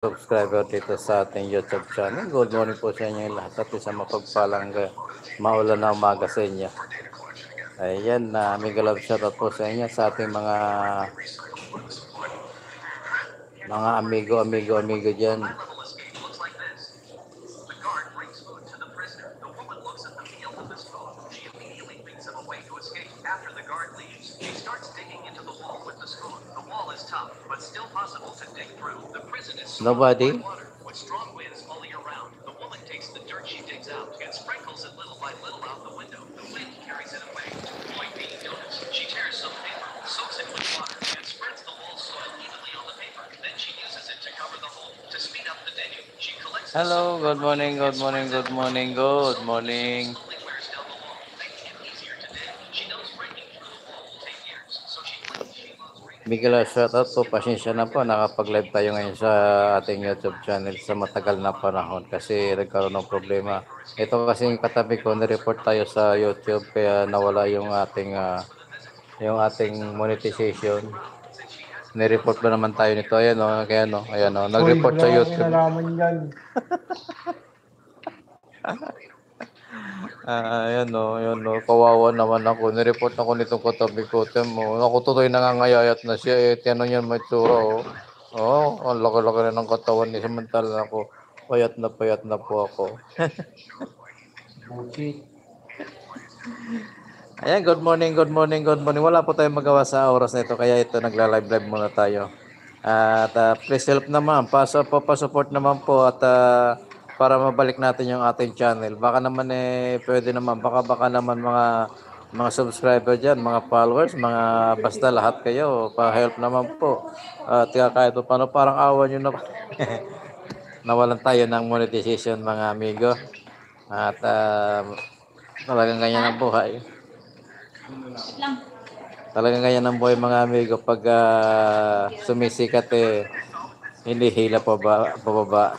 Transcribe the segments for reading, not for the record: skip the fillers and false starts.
subscriber dito sa ating YouTube channel. Good morning po sa inyo lahat at isang mapagpalang maulan na umaga sa inyo. Ayan, mega love shoutout po sa inyo sa ating mga amigo dyan. Nobody? Hello, good morning, good morning, good morning, good morning. Miguel, shoutout po. Pasensya na po. Nakapag-live tayo ngayon sa ating YouTube channel sa matagal na panahon kasi nagkaroon ng problema. Ito kasi katabi ko, nireport tayo sa YouTube kaya nawala yung ating monetization. Nireport ba naman tayo nito? Ayan o, kaya no, ayan o. Nag-report sa YouTube. Ayan o, kawawa naman ako. Nireport ako nitong katabi ko. Temo, ako tuloy nangangayayat na siya. Tiyan niyan may tsura o. Ang laki-laki na ng katawan niya. Samantala ako, payat na po ako. Ayan, good morning. Wala po tayong magawa sa oras na ito, kaya ito nagla-live muna tayo. At please help naman, pa-support naman po at para mabalik natin yung ating channel. Baka naman pwede naman, baka naman mga subscriber dyan, mga followers, basta lahat kayo, pa-help naman po. At kahit paano, parang awa nyo na nawalan tayo ng monetization mga amigo. At talagang ganyan ang buhay. Talagang ganyan ang buhay mga amigo pag sumisikat hindi hila pababa.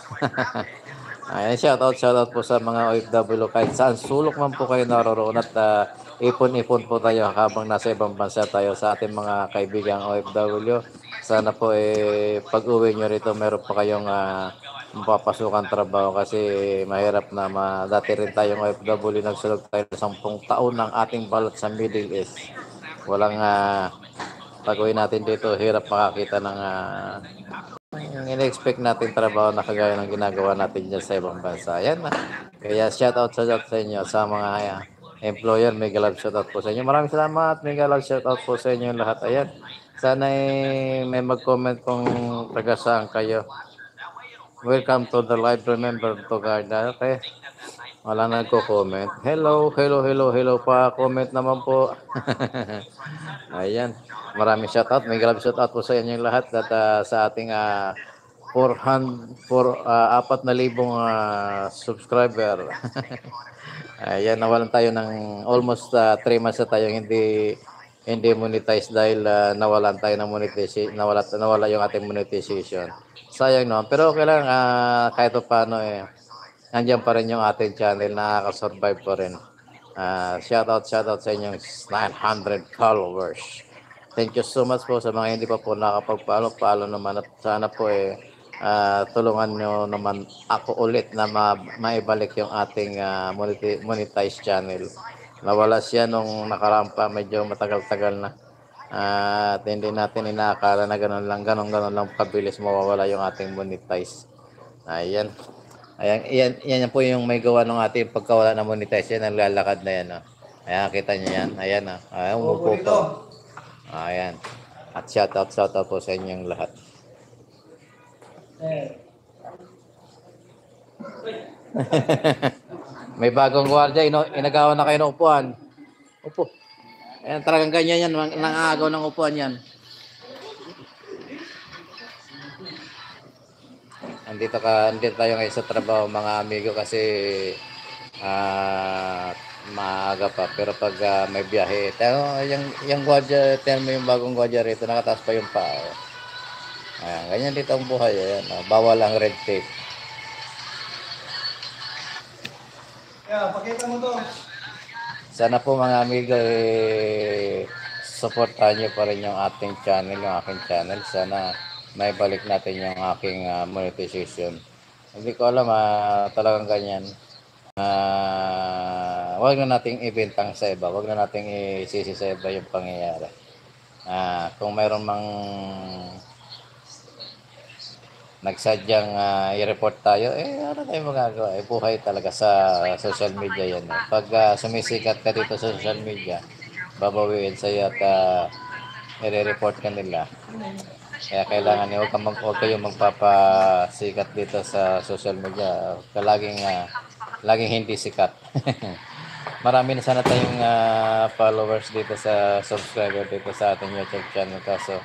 Ayan, shoutout po sa mga OFW kahit saan sulok man po kayo naroroon at ipon-ipon po tayo habang nasa ibang bansa tayo sa ating mga kaibigang OFW. Sana po pag-uwi nyo rito meron pa kayong mapapasukan trabaho kasi mahirap na dati rin tayong OFW nagsulog tayo ng 10 taon ng ating balat sa Middle East. Walang pag-uwi natin dito hirap makakita ng in-expect natin trabaho na kagaya ng ginagawa natin dyan sa ibang bansa. Ayan na. Kaya shoutout sa inyo sa mga employer. Mega love shoutout po sa inyo. Maraming salamat. Mega love shoutout po sa inyo lahat. Ayan. Sana may mag-comment kung taga saan kayo. Welcome to the live. Remember to guard. Okay. Wala nagko-comment. Hello pa. Comment naman po. Ayan. Maraming shoutout. May grab shoutout po sa inyo lahat at sa ating 4,000 subscriber. Ayan, nawalan tayo ng almost 3 months na tayo hindi monetize dahil nawalan tayo ng monetization, nawala yung ating monetization. Sayang no, pero okay lang kahit paano nandiyan pa rin yung ating channel, nakaka-survive pa rin. Shoutout sa inyong 900 followers. Thank you so much po sa mga hindi pa po nakapag-follow naman at sana po tulungan nyo naman ako ulit na maibalik yung ating monetized channel. Nawala siya nung nakarampa, medyo matagal-tagal na. At hindi natin inaakala na ganun lang kabilis mawawala yung ating monetize. Ayan. Yan po yung may gawa ng ating pagkawala ng monetize. Yan ang lalakad na yan. Ayan, kita nyo yan. Ayan. Ayan, umupo pa. Ayan. At shoutout po sa inyong lahat. May bagong gwardiya, inagawan na kayo ng upuan. Upo. Ayan, talagang ganyan yan, nangagaw ng upuan yan. Andito tayo ngayon sa trabaho mga amigo kasi maaga pa. Pero pag may biyahe, yung gwardiya, tingnan mo yung bagong gwardiya rito, nakataas pa yung paa. Ayan, ganyan dito ang buhay. Ayan, bawal ang red tape. Pakita mo to. Sana po mga amigo, supportahan nyo pa rin yung ating channel, yung aking channel. Sana may balik natin yung aking monetization. Hindi ko alam, talagang ganyan. Wag na nating ibentang sa iba, wag na nating isisi sa iba yung pangyayari. Kung mayroon mang nagsadyang i-report tayo, ano tayo magagawa? Buhay talaga sa social media yan. Pag sumisikat ka dito sa social media, babawiin sa'yo at i-report ka nila. Kaya kailangan huwag kayong magpapasikat dito sa social media. Laging hindi sikat. Marami na sana tayong followers dito sa subscriber dito sa ating YouTube channel. Kaso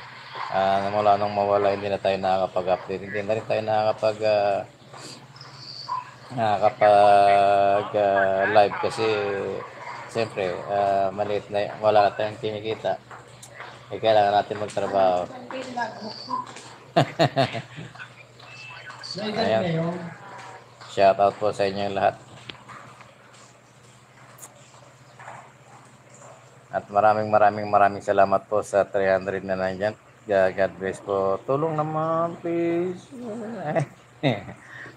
mula nung mawala, hindi na tayo nakakapag-update. Hindi na rin tayo nakakapag live kasi siyempre maliit na, wala na tayong kinikita. Kailangan natin magtrabaho. Ayan. Shout out po sa inyo lahat. At maraming salamat po sa 300 na nandyan. God bless po. Tulong naman, please.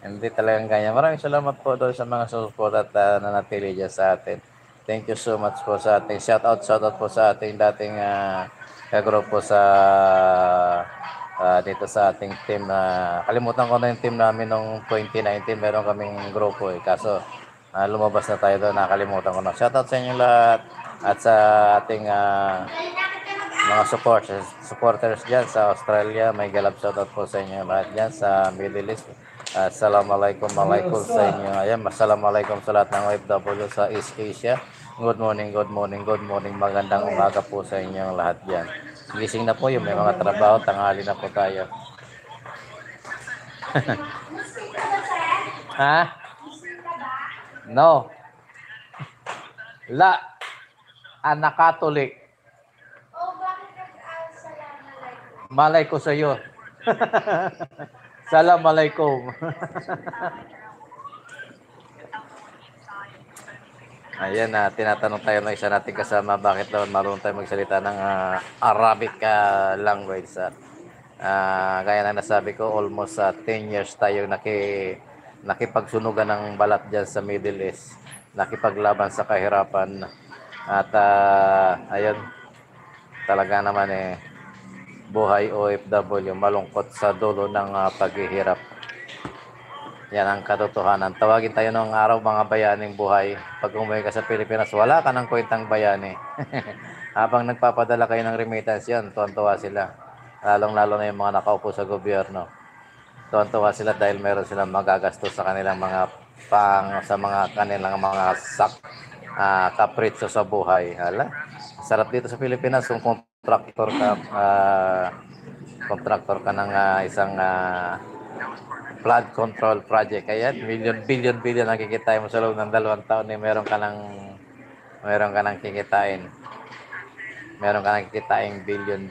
Hindi talagang ganyan. Maraming salamat po doon sa mga support at nanatili dyan sa atin. Thank you so much po sa ating shout out po sa ating dating kagrupo sa dito sa ating team. Kalimutan ko na yung team namin noong 2019. Meron kaming grupo kaso lumabas na tayo doon. Nakalimutan ko na. Shout out sa inyo lahat at sa ating mga supporters dyan sa Australia. May galap shoutout po sa inyo lahat dyan sa Middle East. Assalamualaikum sa inyo. Ayan, assalamualaikum sa lahat ng OFW sa East Asia. Good morning. Magandang umaga po sa inyo lahat dyan. Gising na po yung may mga trabaho. Tanghali na po tayo. Ha? No. Anak Katolik. Malay ko sa iyo. Assalamualaikum. Ayan, tinatanong tayo ng isa nating kasama bakit daw marunong tayo magsalita ng Arabic language. Gaya na nasabi ko, almost 10 years tayo nakipagsunugan ng balat dyan sa Middle East. Nakipaglaban sa kahirapan. At ayun, talaga naman buhay OFW, malungkot sa dulo ng paghihirap. Yan ang katotohanan. Tawagin tayo ng araw mga bayaning buhay. Pag umuwi ka sa Pilipinas, wala ka ng kwentang bayani. Habang nagpapadala kayo ng remittance yan, tuwan-tuwa sila. Lalong-lalo na yung mga nakaupo sa gobyerno. Tuwan-tuwa sila dahil meron silang magagastos sa kanilang mga kanilang mga kapritso sa buhay. Hala, sarap dito sa Pilipinas kung kontraktor ka ng isang flood control project. Kaya billion ang kikitain mo sa loob ng 2 taon. Meron ka nang kikitain. Meron ka nang kikitain billion.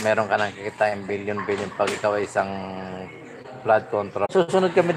Meron ka nang kikitain billion pag ikaw ay isang flood control. Susunod kami